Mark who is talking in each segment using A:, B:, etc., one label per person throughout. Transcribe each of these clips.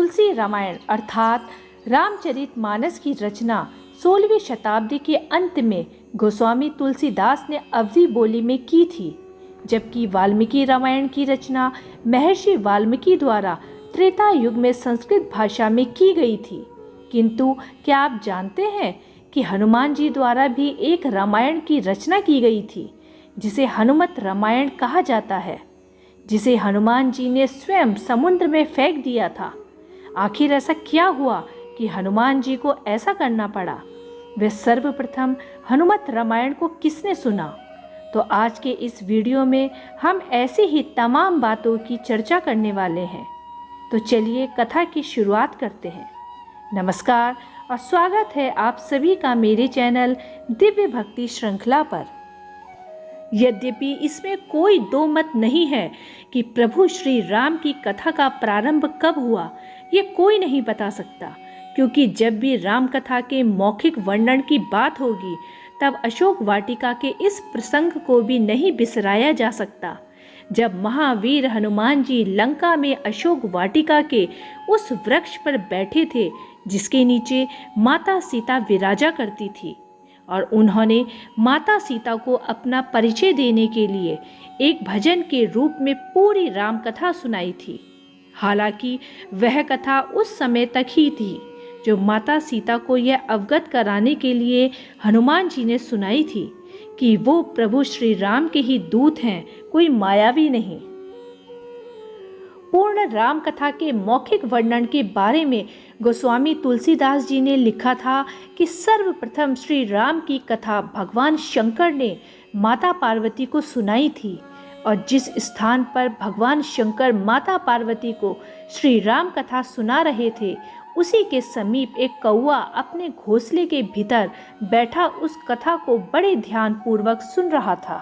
A: तुलसी रामायण अर्थात रामचरितमानस की रचना 16वीं शताब्दी के अंत में गोस्वामी तुलसीदास ने अवधी बोली में की थी, जबकि वाल्मीकि रामायण की रचना महर्षि वाल्मीकि द्वारा त्रेता युग में संस्कृत भाषा में की गई थी। किंतु क्या आप जानते हैं कि हनुमान जी द्वारा भी एक रामायण की रचना की गई थी, जिसे हनुमत रामायण कहा जाता है, जिसे हनुमान जी ने स्वयं समुद्र में फेंक दिया था। आखिर ऐसा क्या हुआ कि हनुमान जी को ऐसा करना पड़ा? वे सर्वप्रथम हनुमत रामायण को किसने सुना? तो आज के इस वीडियो में हम ऐसी ही तमाम बातों की चर्चा करने वाले हैं। तो चलिए कथा की शुरुआत करते हैं। नमस्कार और स्वागत है आप सभी का मेरे चैनल दिव्य भक्ति श्रृंखला पर। यद्यपि इसमें कोई दो मत नहीं है कि प्रभु श्री राम की कथा का प्रारंभ कब हुआ, ये कोई नहीं बता सकता, क्योंकि जब भी राम कथा के मौखिक वर्णन की बात होगी तब अशोक वाटिका के इस प्रसंग को भी नहीं बिसराया जा सकता, जब महावीर हनुमान जी लंका में अशोक वाटिका के उस वृक्ष पर बैठे थे जिसके नीचे माता सीता विराजा करती थी, और उन्होंने माता सीता को अपना परिचय देने के लिए एक भजन के रूप में पूरी राम कथा सुनाई थी। हालांकि वह कथा उस समय तक ही थी जो माता सीता को यह अवगत कराने के लिए हनुमान जी ने सुनाई थी कि वो प्रभु श्री राम के ही दूत हैं, कोई मायावी नहीं। पूर्ण राम कथा के मौखिक वर्णन के बारे में गोस्वामी तुलसीदास जी ने लिखा था कि सर्वप्रथम श्री राम की कथा भगवान शंकर ने माता पार्वती को सुनाई थी, और जिस स्थान पर भगवान शंकर माता पार्वती को श्री राम कथा सुना रहे थे उसी के समीप एक कौवा अपने घोंसले के भीतर बैठा उस कथा को बड़े ध्यान पूर्वक सुन रहा था।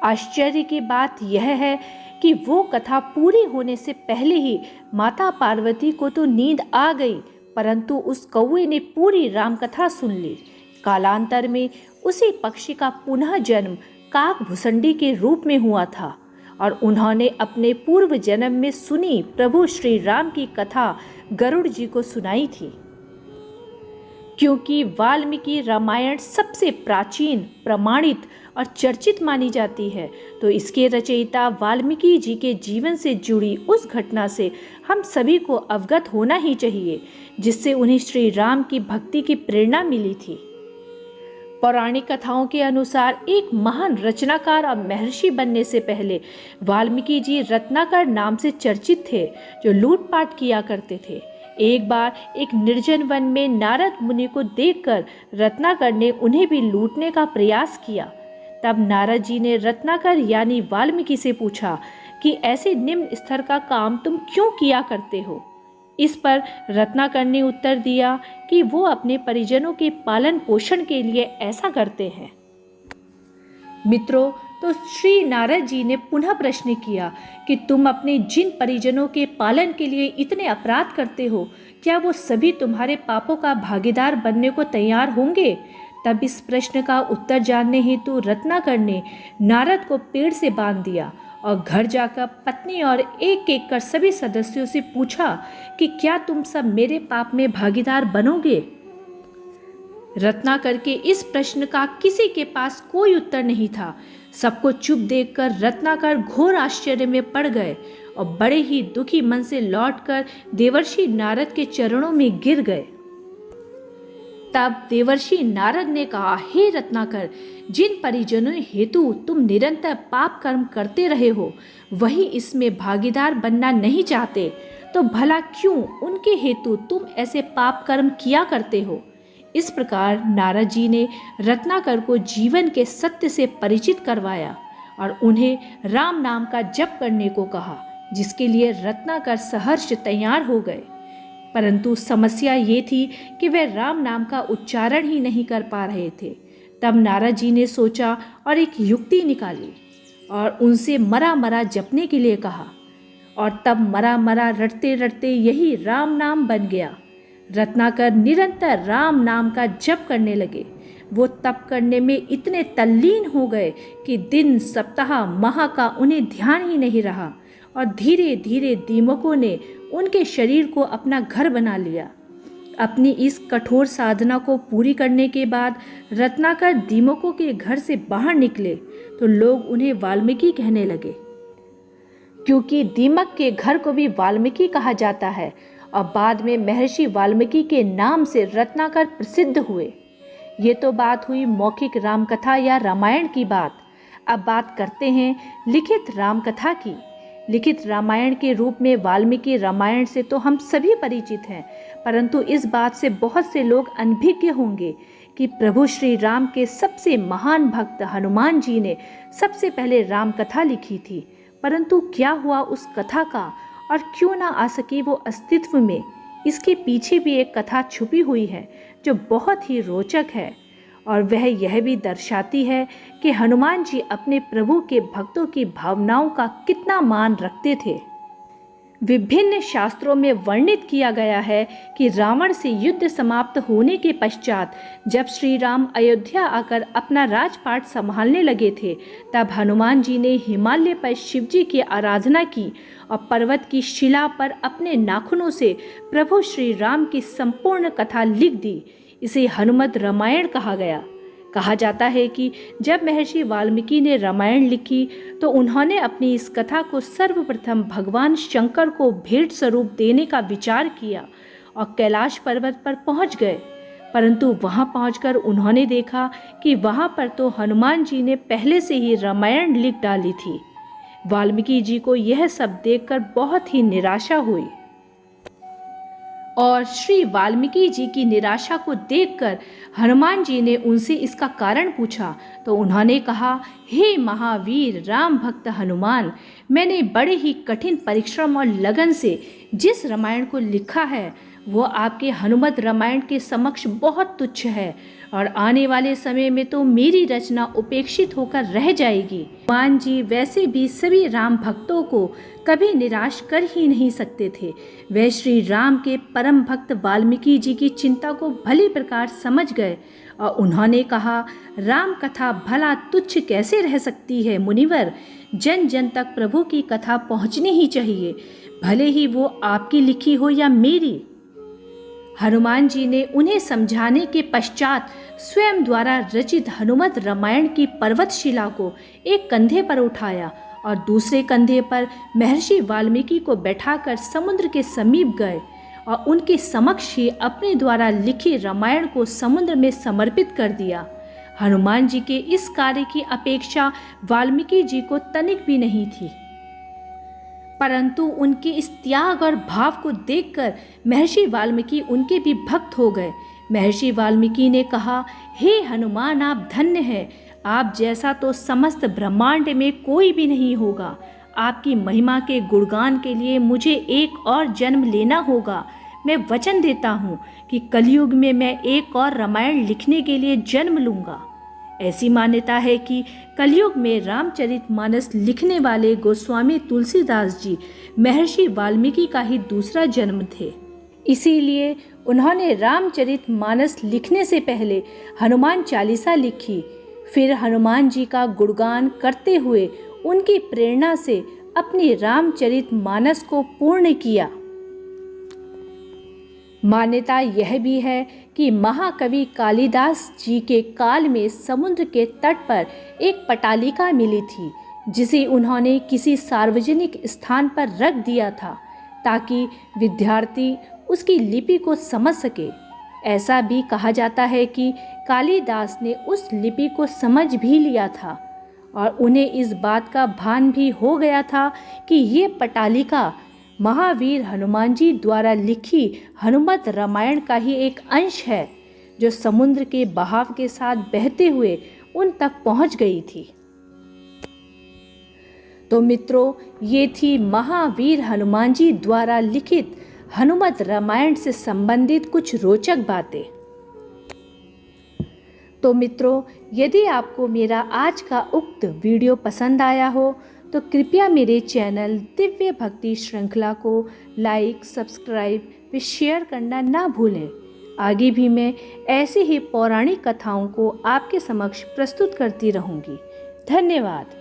A: आश्चर्य की बात यह है कि वो कथा पूरी होने से पहले ही माता पार्वती को तो नींद आ गई, परंतु उस कौवे ने पूरी राम कथा सुन ली। कालांतर में उसी पक्षी का पुनः जन्म काक भुसंडी के रूप में हुआ था, और उन्होंने अपने पूर्व जन्म में सुनी प्रभु श्री राम की कथा गरुड़ जी को सुनाई थी। क्योंकि वाल्मीकि रामायण सबसे प्राचीन, प्रमाणित और चर्चित मानी जाती है, तो इसके रचयिता वाल्मीकि जी के जीवन से जुड़ी उस घटना से हम सभी को अवगत होना ही चाहिए, जिससे उन्हें श्री राम की भक्ति की प्रेरणा मिली थी। पौराणिक कथाओं के अनुसार एक महान रचनाकार और महर्षि बनने से पहले वाल्मीकि जी रत्नाकर नाम से चर्चित थे, जो लूटपाट किया करते थे। एक बार एक निर्जन वन में नारद मुनि को देखकर रत्नाकर ने उन्हें भी लूटने का प्रयास किया। तब नारद जी ने रत्नाकर यानी वाल्मीकि से पूछा कि ऐसे निम्न स्तर का काम तुम क्यों किया करते हो? इस पर रत्नाकर ने उत्तर दिया कि वो अपने परिजनों के पालन पोषण के लिए ऐसा करते हैं। मित्रों, तो श्री नारद जी ने पुनः प्रश्न किया कि तुम अपने जिन परिजनों के पालन के लिए इतने अपराध करते हो, क्या वो सभी तुम्हारे पापों का भागीदार बनने को तैयार होंगे? तब इस प्रश्न का उत्तर जानने हेतु रत्नाकर ने नारद को पेड़ से बांध दिया और घर जाकर पत्नी और एक एक कर सभी सदस्यों से पूछा कि क्या तुम सब मेरे पाप में भागीदार बनोगे? रत्नाकर के इस प्रश्न का किसी के पास कोई उत्तर नहीं था। सबको चुप देखकर रत्नाकर घोर आश्चर्य में पड़ गए और बड़े ही दुखी मन से लौटकर देवर्षि नारद के चरणों में गिर गए। तब देवर्षि नारद ने कहा, हे रत्नाकर, जिन परिजनों हेतु तुम निरंतर पाप कर्म करते रहे हो, वही इसमें भागीदार बनना नहीं चाहते, तो भला क्यों उनके हेतु तुम ऐसे पाप कर्म किया करते हो? इस प्रकार नारद जी ने रत्नाकर को जीवन के सत्य से परिचित करवाया और उन्हें राम नाम का जप करने को कहा, जिसके लिए रत्नाकर सहर्ष तैयार हो गए। परंतु समस्या ये थी कि वे राम नाम का उच्चारण ही नहीं कर पा रहे थे। तब नारद जी ने सोचा और एक युक्ति निकाली और उनसे मरा मरा जपने के लिए कहा, और तब मरा मरा रटते रटते यही राम नाम बन गया। रत्नाकर निरंतर राम नाम का जप करने लगे। वो तप करने में इतने तल्लीन हो गए कि दिन, सप्ताह, माह का उन्हें ध्यान ही नहीं रहा, और धीरे धीरे दीमकों ने उनके शरीर को अपना घर बना लिया। अपनी इस कठोर साधना को पूरी करने के बाद रत्नाकर दीमकों के घर से बाहर निकले तो लोग उन्हें वाल्मीकि कहने लगे, क्योंकि दीमक के घर को भी वाल्मीकि कहा जाता है और बाद में महर्षि वाल्मीकि के नाम से रत्नाकर प्रसिद्ध हुए। ये तो बात हुई मौखिक रामकथा या रामायण की बात। अब बात करते हैं लिखित रामकथा की। लिखित रामायण के रूप में वाल्मीकि रामायण से तो हम सभी परिचित हैं, परंतु इस बात से बहुत से लोग अनभिज्ञ होंगे कि प्रभु श्री राम के सबसे महान भक्त हनुमान जी ने सबसे पहले रामकथा लिखी थी। परंतु क्या हुआ उस कथा का और क्यों ना आ सकी वो अस्तित्व में, इसके पीछे भी एक कथा छुपी हुई है जो बहुत ही रोचक है, और वह यह भी दर्शाती है कि हनुमान जी अपने प्रभु के भक्तों की भावनाओं का कितना मान रखते थे। विभिन्न शास्त्रों में वर्णित किया गया है कि रावण से युद्ध समाप्त होने के पश्चात जब श्री राम अयोध्या आकर अपना राजपाट संभालने लगे थे, तब हनुमान जी ने हिमालय पर शिव जी की आराधना की और पर्वत की शिला पर अपने नाखूनों से प्रभु श्री राम की संपूर्ण कथा लिख दी। इसे हनुमत रामायण कहा गया। कहा जाता है कि जब महर्षि वाल्मीकि ने रामायण लिखी तो उन्होंने अपनी इस कथा को सर्वप्रथम भगवान शंकर को भेंट स्वरूप देने का विचार किया और कैलाश पर्वत पर पहुंच गए। परंतु वहां पहुंचकर उन्होंने देखा कि वहां पर तो हनुमान जी ने पहले से ही रामायण लिख डाली थी। वाल्मीकि जी को यह सब देखकर बहुत ही निराशा हुई और श्री वाल्मीकि जी की निराशा को देखकर हनुमान जी ने उनसे इसका कारण पूछा तो उन्होंने कहा, हे महावीर राम भक्त हनुमान, मैंने बड़े ही कठिन परिश्रम और लगन से जिस रामायण को लिखा है वो आपके हनुमत रामायण के समक्ष बहुत तुच्छ है और आने वाले समय में तो मेरी रचना उपेक्षित होकर रह जाएगी। हनुमान जी वैसे भी सभी राम भक्तों को कभी निराश कर ही नहीं सकते थे। वे श्री राम के परम भक्त वाल्मीकि जी की चिंता को भली प्रकार समझ गए और उन्होंने कहा, राम कथा भला तुच्छ कैसे रह सकती है मुनिवर, जन जन तक प्रभु की कथा पहुँचनी ही चाहिए, भले ही वो आपकी लिखी हो या मेरी। हनुमान जी ने उन्हें समझाने के पश्चात स्वयं द्वारा रचित हनुमत रामायण की पर्वतशिला को एक कंधे पर उठाया और दूसरे कंधे पर महर्षि वाल्मीकि को बैठाकर समुद्र के समीप गए और उनके समक्ष ही अपने द्वारा लिखे रामायण को समुद्र में समर्पित कर दिया। हनुमान जी के इस कार्य की अपेक्षा वाल्मीकि जी को तनिक भी नहीं थी, परंतु उनके इस त्याग और भाव को देखकर महर्षि वाल्मीकि उनके भी भक्त हो गए। महर्षि वाल्मीकि ने कहा, हे हनुमान, आप धन्य हैं, आप जैसा तो समस्त ब्रह्मांड में कोई भी नहीं होगा। आपकी महिमा के गुणगान के लिए मुझे एक और जन्म लेना होगा। मैं वचन देता हूँ कि कलयुग में मैं एक और रामायण लिखने के लिए जन्म लूँगा। ऐसी मान्यता है कि कलयुग में रामचरितमानस लिखने वाले गोस्वामी तुलसीदास जी महर्षि वाल्मीकि का ही दूसरा जन्म थे। इसीलिए उन्होंने रामचरितमानस लिखने से पहले हनुमान चालीसा लिखी, फिर हनुमान जी का गुणगान करते हुए उनकी प्रेरणा से अपनी रामचरितमानस को पूर्ण किया। मान्यता यह भी है कि महाकवि कालिदास जी के काल में समुद्र के तट पर एक पटालिका मिली थी, जिसे उन्होंने किसी सार्वजनिक स्थान पर रख दिया था ताकि विद्यार्थी उसकी लिपि को समझ सके। ऐसा भी कहा जाता है कि कालिदास ने उस लिपि को समझ भी लिया था और उन्हें इस बात का भान भी हो गया था कि ये पटालिका महावीर हनुमान जी द्वारा लिखी हनुमत रामायण का ही एक अंश है, जो समुद्र के बहाव के साथ बहते हुए उन तक पहुंच गई थी। तो मित्रों, ये थी महावीर हनुमान जी द्वारा लिखित हनुमत रामायण से संबंधित कुछ रोचक बातें। तो मित्रों, यदि आपको मेरा आज का उक्त वीडियो पसंद आया हो तो कृपया मेरे चैनल दिव्य भक्ति श्रृंखला को लाइक, सब्सक्राइब व शेयर करना ना भूलें। आगे भी मैं ऐसे ही पौराणिक कथाओं को आपके समक्ष प्रस्तुत करती रहूँगी। धन्यवाद।